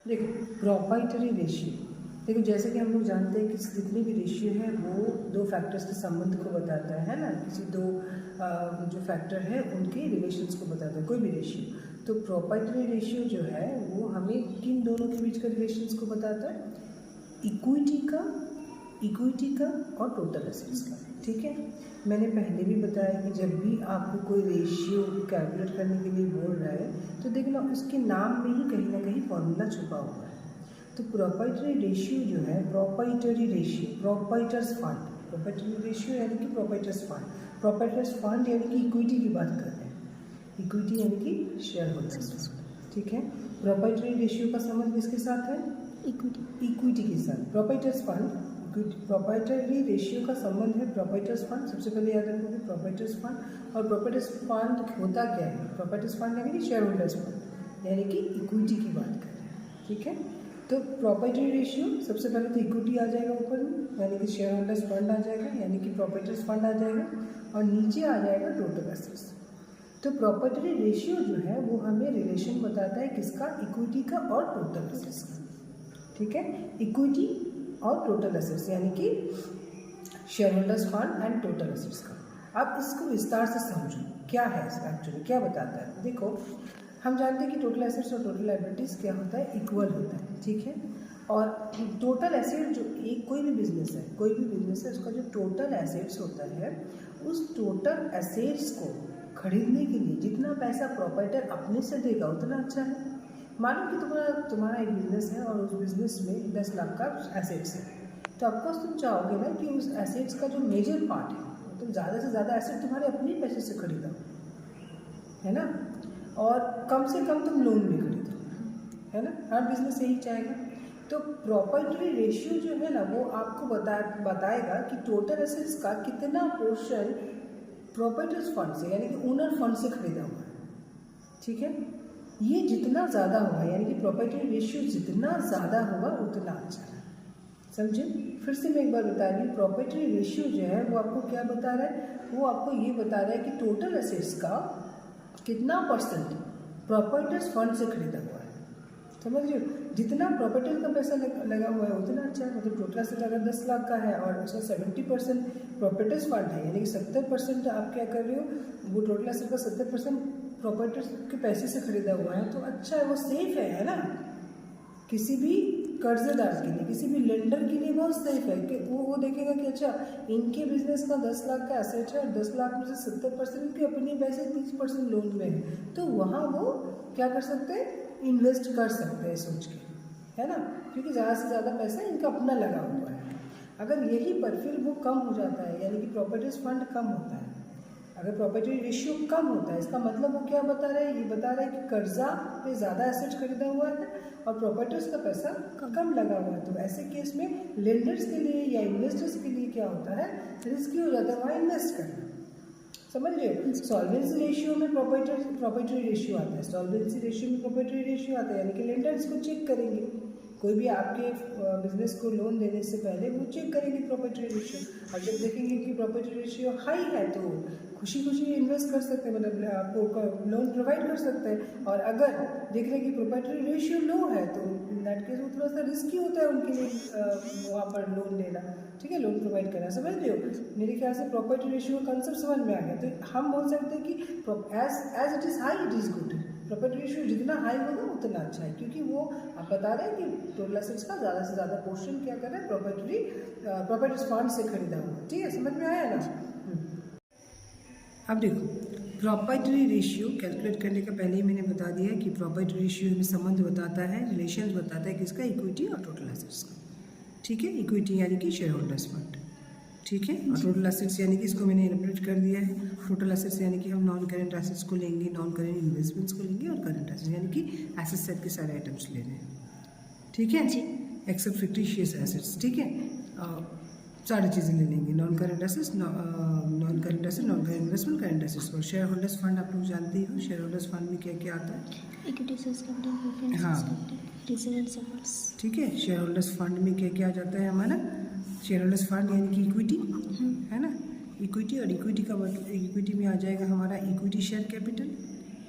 देखो proprietary ratio, देखो जैसे कि हम लोग जानते हैं कि जितनी भी रेशियो है वो दो फैक्टर्स के संबंध को बताता है ना, किसी दो जो फैक्टर है उनके रिलेशंस को बताता है कोई भी रेशियो। तो प्रोप्राइटरी रेशियो जो है वो हमें किन दोनों के बीच का रिलेशंस को बताता है, इक्विटी का और टोटल एसेट्स का। ठीक है, मैंने पहले भी बताया कि जब भी आपको कोई रेशियो कैलकुलेट करने के लिए बोल रहा है तो देखना उसके नाम में ही कहीं ना कहीं फॉर्मूला छुपा हुआ है। तो प्रोप्राइटरी रेशियो जो है, proprietary ratio, proprietors fund, proprietary ratio यानी कि प्रोप्राइटर्स फंड यानी कि इक्विटी की बात कर रहे हैं, इक्विटी यानी कि शेयर होल्डर्स। ठीक है, प्रोप्राइटरी रेशियो का संबंध किसके साथ है, इक्विटी के साथ। प्रोप्राइटर्स फंड, प्रोप्राइटरी रेशियो का संबंध है प्रोप्राइटर्स फंड। सबसे पहले याद रखोगे प्रोप्राइटर्स फंड, और प्रोप्राइटर्स फंड होता क्या है, प्रोप्राइटर्स फंड यानी कि शेयर होल्डर्स फंड यानी कि इक्विटी की बात कर रहे हैं। ठीक है, तो प्रोप्राइटरी रेशियो सबसे पहले तो इक्विटी आ जाएगा ऊपर में यानी कि शेयर होल्डर्स फंड आ जाएगा यानी कि प्रोप्राइटर्स फंड आ जाएगा, और नीचे आ जाएगा टोटल एसेट्स। तो प्रॉपर्टी रेशियो जो है वो हमें रिलेशन बताता है किसका, इक्विटी का और टोटल एसेट्स का। ठीक है, इक्विटी और टोटल एसेट्स यानी कि share holders fund and total assets का। अब इसको विस्तार से समझो क्या है एक्चुअली, क्या बताता है। देखो हम जानते हैं कि टोटल एसेट्स और टोटल लायबिलिटीज क्या होता है, इक्वल होता है। ठीक है, और टोटल एसेट जो एक कोई भी बिजनेस है उसका जो टोटल एसेट्स होता है, उस टोटल एसेट्स को खरीदने के लिए जितना पैसा प्रोप्राइटर अपने से देगा उतना अच्छा है। मानो कि तुम्हारा एक बिजनेस है और उस बिजनेस में 10 लाख का एसेट्स है, तो ऑफकोर्स तुम चाहोगे ना कि उस एसेट्स का जो मेजर पार्ट है तो ज़्यादा से ज़्यादा एसेट तुम्हारे अपने पैसे से खरीदा है ना, और कम से कम तुम लोन में खरीदो, है ना, हर बिजनेस यही चाहेगा। तो प्रॉपर्टी रेशियो जो है ना वो आपको बताएगा कि टोटल एसेट्स का कितना पोर्शन प्रॉपर्टीज फंड से यानी कि ओनर फंड से खरीदा हुआ है। ठीक है, ये जितना ज़्यादा होगा यानी कि प्रॉपर्टी रेशियो जितना ज़्यादा होगा उतना अच्छा है। समझे, फिर से मैं एक बार बता रही हूँ, प्रॉपर्टी रेशियो जो है वो आपको क्या बता रहा है, वो आपको ये बता रहा है कि टोटल एसेट्स का कितना परसेंट प्रॉपर्टीज फंड से खरीदा हुआ है। समझ रहे हो, जितना प्रॉपर्टी का पैसा लगा हुआ है उतना अच्छा है। मतलब टोटल एसेट अगर 10 लाख का है और उसका 70% प्रॉपर्टीज फंड है यानी कि 70% आप क्या कर रहे हो, वो टोटल एसेट का 70% प्रॉपर्टीज के पैसे से खरीदा हुआ है, तो अच्छा है, वो सेफ है ना, किसी भी कर्जदार के लिए, किसी भी लेंडर के लिए बहुत सेफ है कि वो देखेगा कि अच्छा इनके बिजनेस का 10 लाख का एसेट है और 10 लाख में से 70% के अपने पैसे 30% लोन में है, तो वहाँ वो क्या कर सकते हैं, इन्वेस्ट कर सकते हैं सोच के, है ना, क्योंकि ज़्यादा से ज़्यादा पैसा इनका अपना लगा हुआ है। अगर यही पर फिर वो कम हो जाता है यानी कि प्रॉपर्टीज फंड कम होता है, अगर प्रॉपर्टी रेशियो कम होता है इसका मतलब वो क्या बता रहा है, ये बता रहा है कि कर्जा पे ज़्यादा एसेट्स खरीदा हुआ है और प्रॉपर्टीज का पैसा कम लगा हुआ है। तो ऐसे केस में लेंडर्स के लिए या इन्वेस्टर्स के लिए क्या होता है, रिस्की हो जाता है वहाँ इन्वेस्ट करना। समझ रहे हो, सॉल्वेंसी रेशियो में प्रॉपर्टी रेशियो आता है, सॉल्वेंसी रेशियो में प्रॉपर्टी रेशियो आता है यानी कि लेंडर्स को चेक करेंगे, कोई भी आपके बिजनेस को लोन देने से पहले वो चेक करेंगे प्रॉपर्टी रेशियो, और जब देखेंगे कि प्रॉपर्टी रेशियो हाई है तो खुशी खुशी इन्वेस्ट कर सकते हैं, मतलब आपको लोन प्रोवाइड कर सकते हैं। और अगर देख रहे हैं कि प्रॉपर्टी रेशियो लो है तो इन दैट केस वो थोड़ा सा रिस्की होता है उनके लिए वहाँ पर लोन लेना। ठीक है, लोन प्रोवाइड करना। समझ रहे हो, मेरे ख्याल से प्रॉपर्टी रेशियो का कंसेप्ट समझ में आ गया। तो हम बोल सकते हैं कि as it is high it is good, property ratio जितना हाई होगा उतना अच्छा है, क्योंकि वो आप बता रहे हैं कि टोटल एसेट्स का ज़्यादा से ज़्यादा पोर्शन क्या कर रहा है, प्रॉपर्टीज फंड से खरीदा हुआ। ठीक है, समझ में आया ना। अब देखो प्रॉपर्टी रेशियो कैलकुलेट करने का पहले ही मैंने बता दिया कि प्रॉपर्टी रेशियो में संबंध बताता है, रिलेशन बताता है किसका, इक्विटी और टोटल एसेट्स का। ठीक है, इक्विटी यानी कि शेयर होल्डर्स फंड। ठीक है, और टोटल एसेट्स यानी कि इसको मैंने इंटरप्रेट कर दिया है, टोटल एसेट्स यानी कि हम नॉन करेंट एसेट्स को लेंगे, नॉन करेंट इन्वेस्टमेंट्स को लेंगे, और करेंट एसेट्स यानी कि एसेट साइड के सारे आइटम्स ले रहे हैं। ठीक है जी, एक्सेप्ट फिक्टिशियस एसेट्स। ठीक है, सारी चीज़ें ले लेंगे, non current assets, non current asset, non current investment, current assets. और शेयर होल्डर्स फंड आप लोग जानते ही हो, शेयर होल्डर्स फंड में क्या क्या आता है, equity shares capital, preference capital, reserve and surplus. ठीक है, शेयर होल्डर्स फंड में क्या क्या आ जाता है हमारा, शेयर होल्डर्स फंड यानी कि इक्विटी, है ना, इक्विटी, और इक्विटी का मतलब इक्विटी में आ जाएगा हमारा equity share capital,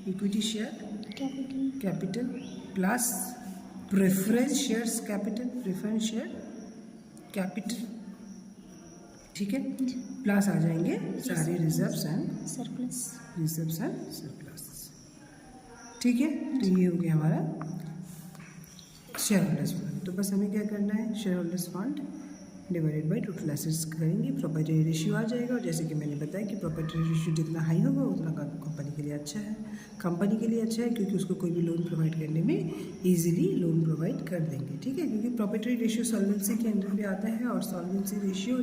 equity share capital plus preference shares capital, preference share capital, ठीक है, प्लस आ जाएंगे सारे रिजर्व्स एंड सरप्लस, ठीक है। तो ये हो गया हमारा शेयर होल्डर्स फंड। तो बस हमें क्या करना है, share holders fund divided by total assets करेंगे, प्रॉपर्टी रेशियो आ जाएगा। और जैसे कि मैंने बताया कि प्रॉपर्टी रेशियो जितना हाई होगा उतना कंपनी के लिए अच्छा है, कंपनी के लिए अच्छा है क्योंकि उसको कोई भी लोन प्रोवाइड करने में इजीली लोन प्रोवाइड कर देंगे, ठीक है। क्योंकि प्रॉपर्टी रेशियो सॉल्वेंसी के अंडर में आता है और सॉल्वेंसी रेशियो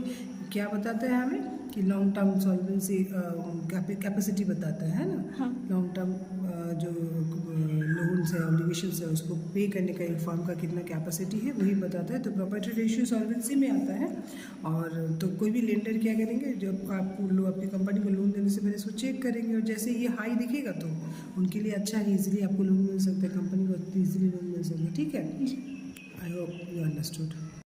क्या बताता है हमें कि लॉन्ग टर्म सॉल्वेंसी कैपेसिटी बताता है ना, हाँ। लॉन्ग टर्म जो लोन्स है, ऑब्लिगेशंस है, उसको पे करने का एक फर्म का कितना कैपेसिटी है वही बताता है। तो प्रॉपर्टी रेशियो सॉल्वेंसी में आता है। और तो कोई भी लेंडर क्या करेंगे, जब आपको आपकी कंपनी को लोन देने से पहले इसको चेक करेंगे, और जैसे ये हाई दिखेगा तो उनके लिए अच्छा है, ईजिली आपको लोन मिल सकता है, कंपनी को ईजिली लोन मिल सकता है, ठीक है। I hope you understood.